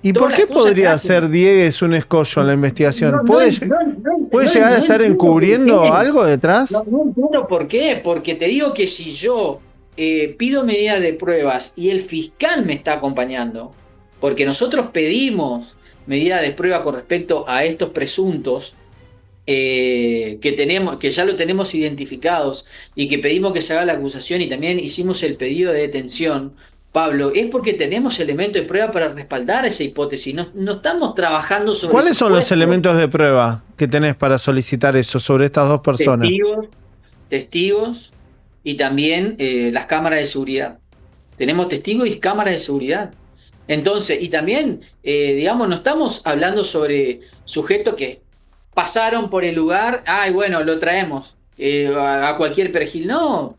¿Y por todas las qué cosas que podría hacen. ser Diegues un escollo en la investigación? No, ¿Puede llegar a no estar entiendo por encubriendo qué. algo detrás? No entiendo por qué. Porque te digo que si yo pido medida de pruebas y el fiscal me está acompañando, porque nosotros pedimos medida de prueba con respecto a estos presuntos, que tenemos, que ya lo tenemos identificados y que pedimos que se haga la acusación y también hicimos el pedido de detención, Pablo, es porque tenemos elementos de prueba para respaldar esa hipótesis. No, no estamos trabajando sobre ¿Cuáles son los supuestos. elementos de prueba que tenés para solicitar eso sobre estas dos personas? Testigos, testigos y también las cámaras de seguridad. Tenemos testigos y cámaras de seguridad. Entonces, y también, digamos, no estamos hablando sobre sujetos que pasaron por el lugar, ay, bueno, lo traemos a cualquier perejil. No,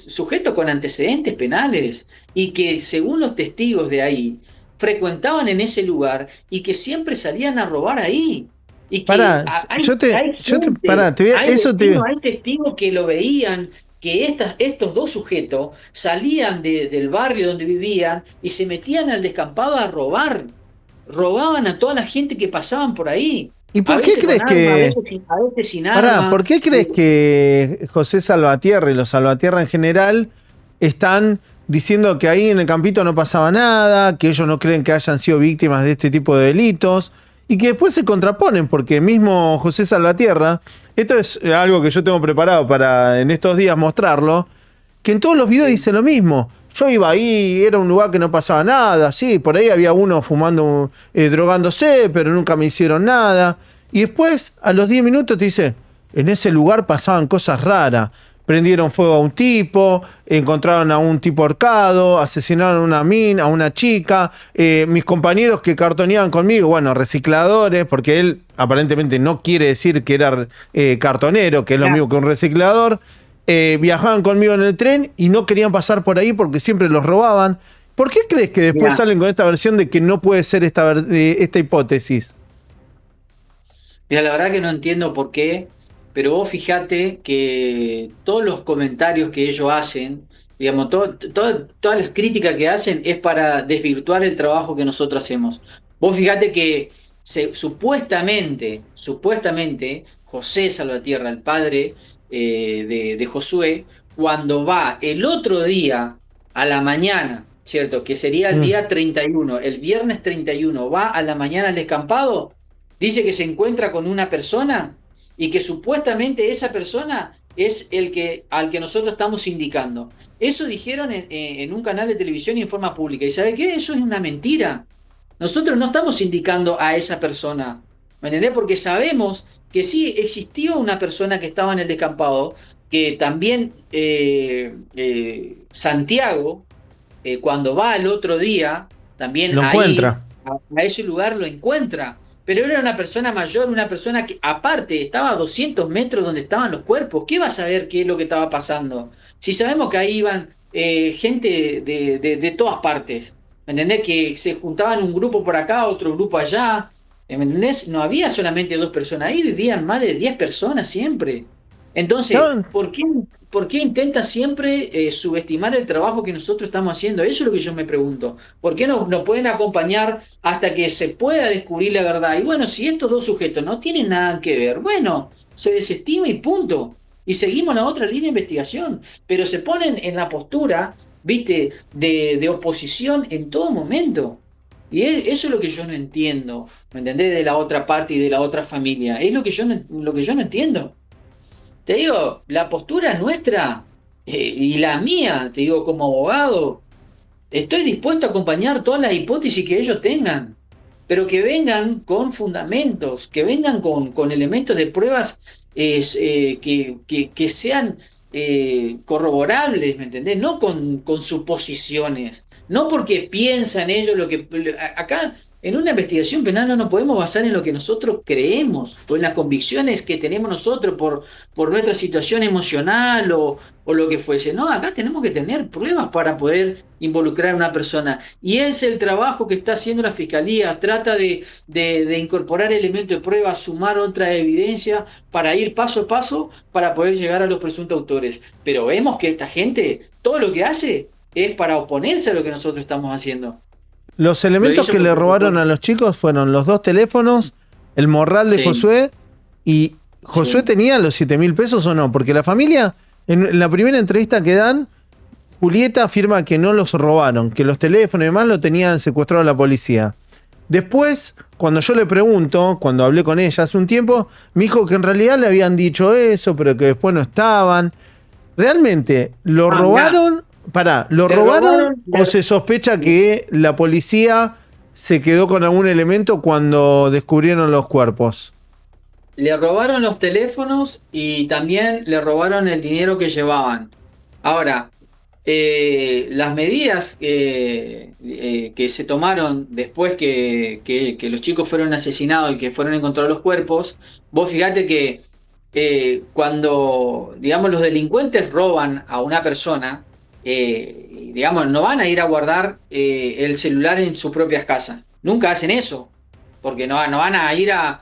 sujetos con antecedentes penales y que según los testigos de ahí, frecuentaban en ese lugar y que siempre salían a robar ahí. Y que Pará, hay pará, gente, hay eso vecinos, te. hay testigos que lo veían, que estos dos sujetos salían del barrio donde vivían y se metían al descampado a robar. Robaban a toda la gente que pasaban por ahí. ¿Y A por qué veces con crees arma, que. a veces sin Pará, arma. ¿por qué crees que José Salvatierra y los Salvatierra en general están diciendo que ahí en el campito no pasaba nada, que ellos no creen que hayan sido víctimas de este tipo de delitos y que después se contraponen? Porque mismo José Salvatierra, esto es algo que yo tengo preparado para en estos días mostrarlo, que en todos los videos Sí, dice lo mismo. Yo iba ahí, era un lugar que no pasaba nada, sí, por ahí había uno fumando, drogándose, pero nunca me hicieron nada. Y después, a los 10 minutos, te dice, en ese lugar pasaban cosas raras. Prendieron fuego a un tipo, encontraron a un tipo ahorcado, asesinaron a una mina, a una chica. Mis compañeros que cartoneaban conmigo, bueno, recicladores, porque él aparentemente no quiere decir que era cartonero, que es lo ya, mismo que un reciclador. Viajaban conmigo en el tren y no querían pasar por ahí porque siempre los robaban. ¿Por qué crees que después ya. salen con esta versión de que no puede ser esta hipótesis? Mira, la verdad que no entiendo por qué, pero vos fijate que todos los comentarios que ellos hacen, digamos, todas las críticas que hacen es para desvirtuar el trabajo que nosotros hacemos. Vos fijate que supuestamente, José Salvatierra, el padre de Josué, cuando va el otro día a la mañana, ¿cierto? Que sería el Mm. día 31, el viernes 31, va a la mañana al descampado. Dice que se encuentra con una persona y que supuestamente esa persona es al que nosotros estamos indicando. Eso dijeron en un canal de televisión y en forma pública. ¿Y sabe qué? Eso es una mentira. Nosotros no estamos indicando a esa persona. ¿Me entendés? Porque sabemos que sí existió una persona que estaba en el descampado, que también Santiago, cuando va al otro día, también Lo ahí, encuentra. a ese lugar lo encuentra. Pero era una persona mayor, una persona que aparte estaba a 200 metros donde estaban los cuerpos. ¿Qué va a saber qué es lo que estaba pasando? Si sabemos que ahí iban gente de todas partes. ¿Me entendés? Que se juntaban un grupo por acá, otro grupo allá. ¿Me entendés? No había solamente dos personas, ahí vivían más de 10 personas siempre. Entonces, No, ¿por qué intenta siempre subestimar el trabajo que nosotros estamos haciendo? Eso es lo que yo me pregunto. ¿Por qué no nos pueden acompañar hasta que se pueda descubrir la verdad? Y bueno, si estos dos sujetos no tienen nada que ver, bueno, se desestima y punto. Y seguimos la otra línea de investigación. Pero se ponen en la postura, viste, de oposición en todo momento. Y eso es lo que yo no entiendo, ¿me entendés? De la otra parte y de la otra familia. Es lo que yo no entiendo. Te digo, la postura nuestra y la mía, te digo, como abogado, estoy dispuesto a acompañar todas las hipótesis que ellos tengan, pero que vengan con fundamentos, que vengan con elementos de pruebas que sean corroborables, ¿me entendés? No con suposiciones, no porque piensan ellos lo que. Acá, en una investigación penal no nos podemos basar en lo que nosotros creemos o en las convicciones que tenemos nosotros por nuestra situación emocional o lo que fuese. No, acá tenemos que tener pruebas para poder involucrar a una persona. Y es el trabajo que está haciendo la Fiscalía. Trata de incorporar elementos de prueba, sumar otra evidencia para ir paso a paso para poder llegar a los presuntos autores. Pero vemos que esta gente, todo lo que hace es para oponerse a lo que nosotros estamos haciendo. Los Lo elementos hizo que le porque robaron a los chicos fueron los 2 teléfonos, el morral de sí, Josué, y ¿Josué sí. tenía los 7.000 pesos o no? Porque la familia, en la primera entrevista que dan, Julieta afirma que no los robaron, que los teléfonos y demás lo tenían secuestrado la policía. Después, cuando yo le pregunto, cuando hablé con ella hace un tiempo, me dijo que en realidad le habían dicho eso, pero que después no estaban. ¿Realmente lo Mirá, robaron? Pará, ¿lo le robaron robaron, o se sospecha le- que la policía se quedó con algún elemento cuando descubrieron los cuerpos? Le robaron los teléfonos y también le robaron el dinero que llevaban. Ahora, las medidas que se tomaron después que los chicos fueron asesinados y que fueron encontrados los cuerpos, vos fíjate que cuando, digamos, los delincuentes roban a una persona, digamos, no van a ir a guardar el celular en sus propias casas. Nunca hacen eso, porque no van a ir a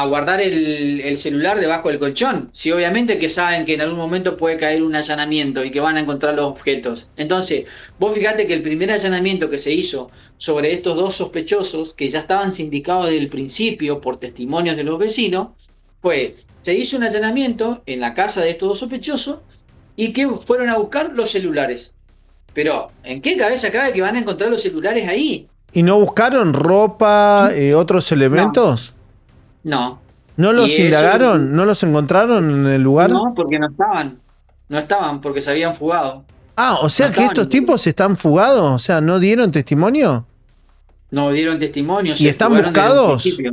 guardar el celular debajo del colchón. Sí, obviamente que saben que en algún momento puede caer un allanamiento y que van a encontrar los objetos. Entonces, vos fíjate que el primer allanamiento que se hizo sobre estos dos sospechosos, que ya estaban sindicados desde el principio por testimonios de los vecinos, se hizo un allanamiento en la casa de estos dos sospechosos y que fueron a buscar los celulares. Pero, ¿en qué cabeza cabe que van a encontrar los celulares ahí? ¿Y no buscaron ropa, otros No, elementos? no. ¿No Y los eso es lo que... indagaron? ¿No los encontraron en el lugar? No, porque no estaban. No estaban porque se habían fugado. Ah, o No sea que estaban estos en el lugar. tipos están fugados, o sea, ¿no dieron testimonio? No dieron testimonio, ¿Y se están fugaron desde un buscados? principio.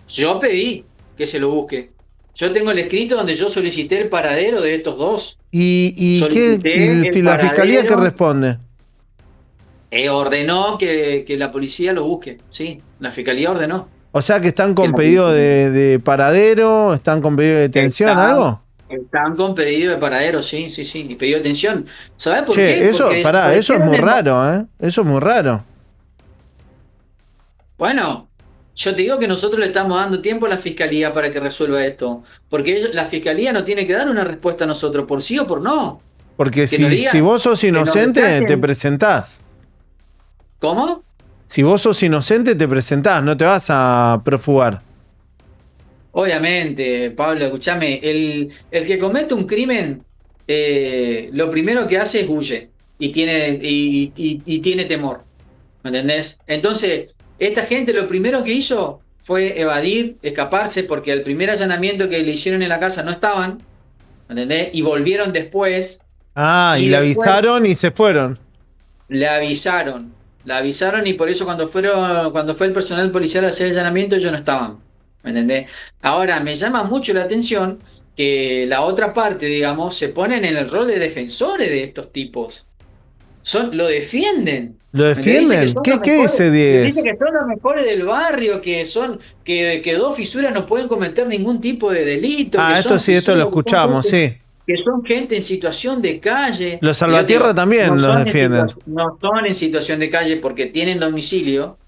Yo pedí que se lo busque. Yo tengo el escrito donde yo solicité el paradero de estos dos. ¿Y Solicité el la fiscalía qué paradero, responde? ordenó que la policía lo busque. Sí, la fiscalía ordenó O sea que están que con la pedido policía de paradero, están con pedido de detención, está, ¿algo? están con pedido de paradero, sí, sí, sí, y pedido de atención. ¿Sabes por qué? Che, eso, Porque pará, eso es desaparecieron muy raro, ¿eh? Eso es muy raro. Bueno, yo te digo que nosotros le estamos dando tiempo a la fiscalía para que resuelva esto, porque la fiscalía no tiene que dar una respuesta a nosotros, por sí o por no. Porque Que nos si digan, vos sos que nos inocente, te descarten. presentás. ¿Cómo? Si vos sos inocente, te presentás, no te vas a profugar. Obviamente, Pablo, escúchame, el que comete un crimen, lo primero que hace es huye y tiene temor, ¿me entendés? Entonces, esta gente lo primero que hizo fue evadir, escaparse, porque al primer allanamiento que le hicieron en la casa no estaban, ¿me entendés? Y volvieron después, Ah, y y le después avisaron y se fueron. le avisaron y por eso cuando fue el personal policial a hacer el allanamiento ellos no estaban, ¿me entendés? Ahora, me llama mucho la atención que la otra parte, digamos, se ponen en el rol de defensores de estos tipos. Lo defienden. ¿Lo ¿Me entendés? Dice que defienden? son los ¿Qué mejores, dice dice 10? que son los mejores del barrio, que dos fisuras no pueden cometer ningún tipo de delito, que Ah, esto son sí, esto lo fisuras, escuchamos, sí. que son gente en situación de calle. Los Y yo te Salvatierra digo, también los defienden. no son en situación de calle porque tienen domicilio,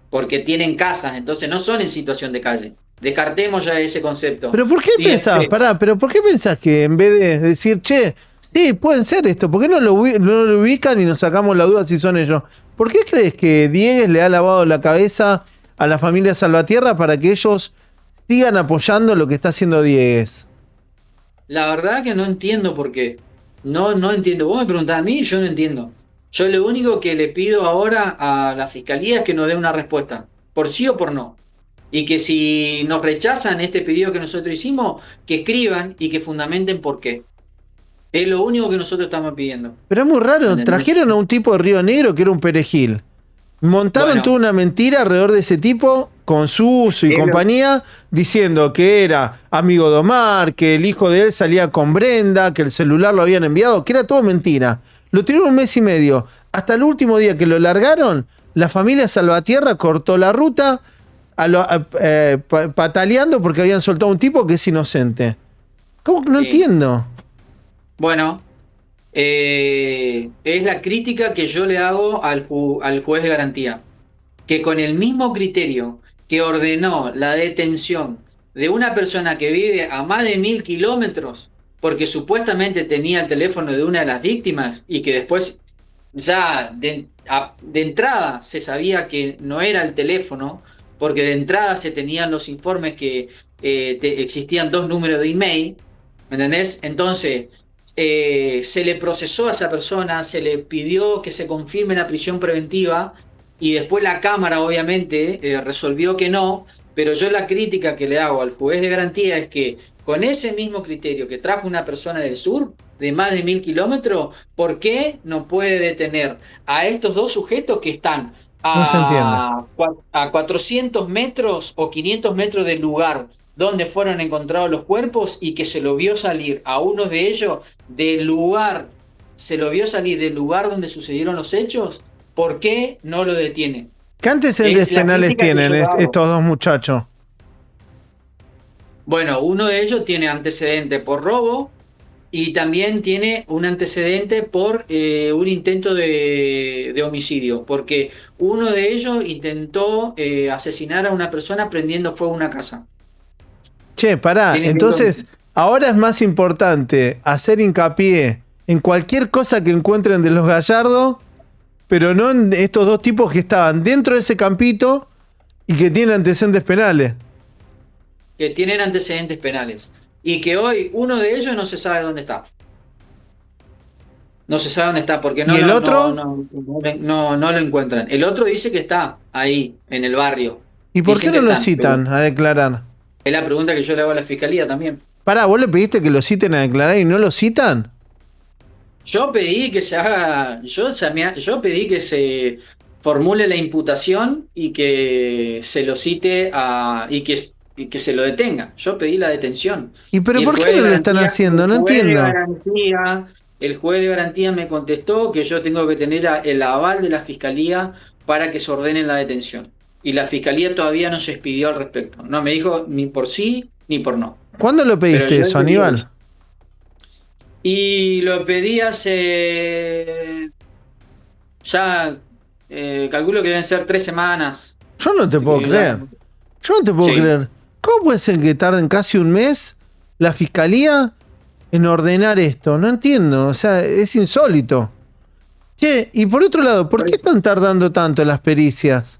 porque tienen casas, entonces no son en situación de calle. Descartemos ya ese concepto. Pero ¿por qué Y pensás, pará, pero ¿por qué pensás que en vez de decir, che, sí, pueden ser esto, ¿por qué no lo ubican y nos sacamos la duda si son ellos? ¿Por qué crees que Diegues le ha lavado la cabeza a la familia Salvatierra para que ellos sigan apoyando lo que está haciendo Diegues? la verdad que no entiendo por qué. No entiendo. Vos me preguntás a mí y yo no entiendo. Yo lo único que le pido ahora a la fiscalía es que nos dé una respuesta, por sí o por no. Y que si nos rechazan este pedido que nosotros hicimos, que escriban y que fundamenten por qué. Es lo único que nosotros estamos pidiendo. Pero es muy raro, ¿Entendés? trajeron a un tipo de Río Negro que era un perejil. Montaron toda Bueno, una mentira alrededor de ese tipo con su uso y es lo- compañía, diciendo que era amigo de Omar, que el hijo de él salía con Brenda, que el celular lo habían enviado, que era todo mentira. Lo tuvieron un mes y medio. Hasta el último día que lo largaron, la familia Salvatierra cortó la ruta pataleando porque habían soltado a un tipo que es inocente. ¿Cómo que no sí. entiendo? Bueno, es la crítica que yo le hago al juez de garantía, que con el mismo criterio que ordenó la detención de una persona que vive a más de 1.000 kilómetros, porque supuestamente tenía el teléfono de una de las víctimas y que después ya de entrada se sabía que no era el teléfono, porque de entrada se tenían los informes que existían 2 números de email, ¿me entendés? Entonces, se le procesó a esa persona, se le pidió que se confirme la prisión preventiva y después la Cámara obviamente resolvió que no, pero yo la crítica que le hago al juez de garantía es que con ese mismo criterio que trajo una persona del sur, de más de 1000 kilómetros, ¿por qué no puede detener a estos dos sujetos que están No se entiende. a 400 metros o 500 metros del lugar donde fueron encontrados los cuerpos y que se lo vio salir a uno de ellos del lugar, se lo vio salir del lugar donde sucedieron los hechos? ¿Por qué no lo detienen? ¿Qué antecedentes Es la penales crítica que tienen yo le hago. estos dos muchachos? Bueno, uno de ellos tiene antecedente por robo y también tiene un antecedente por un intento de homicidio, porque uno de ellos intentó asesinar a una persona prendiendo fuego a una casa. Che, pará, Tiene intento de entonces ahora es más importante hacer hincapié en cualquier cosa que encuentren de los Gallardo, pero no en estos dos tipos que estaban dentro de ese campito y que tienen antecedentes penales. que tienen antecedentes penales y que hoy uno de ellos no se sabe dónde está. No se sabe dónde está porque ¿Y el otro? no lo encuentran. El otro dice que está ahí, en el barrio. ¿Y por qué Dicen que no lo están, pero citan a declarar? es la pregunta que yo le hago a la fiscalía también. Pará, ¿vos le pediste que lo citen a declarar y no lo citan? Yo pedí que se haga, yo pedí que se formule la imputación y que se lo cite y que se lo detenga. Yo pedí la detención. ¿Y pero Y el por qué juez de no lo están garantía, haciendo? No entiendo. el juez de garantía me contestó que yo tengo que tener el aval de la fiscalía para que se ordene la detención. Y la fiscalía todavía no se expidió al respecto. No me dijo ni por sí ni por no. ¿Cuándo lo Pero pediste yo eso, entendí eso. Aníbal? Y lo pedí hace, ya calculo que deben ser 3 semanas. Yo no te puedo Que ya- creer. Yo no te puedo Sí. creer. ¿Cómo puede ser que tarden casi un mes la fiscalía en ordenar esto? No entiendo. O sea, es insólito. Che, y por otro lado, ¿por qué están tardando tanto las pericias?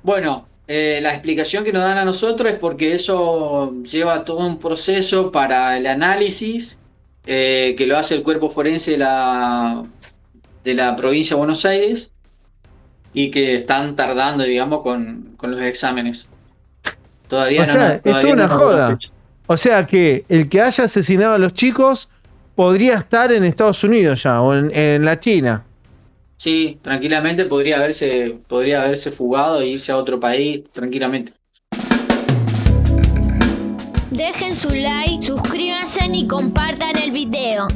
Bueno, la explicación que nos dan a nosotros es porque eso lleva todo un proceso para el análisis que lo hace el cuerpo forense de la provincia de Buenos Aires y que están tardando, digamos, con los exámenes. O sea, es toda una joda. O sea que el que haya asesinado a los chicos podría estar en Estados Unidos ya, o en la China. Sí, tranquilamente podría haberse fugado e irse a otro país, tranquilamente. Dejen su like, suscríbanse y compartan el video.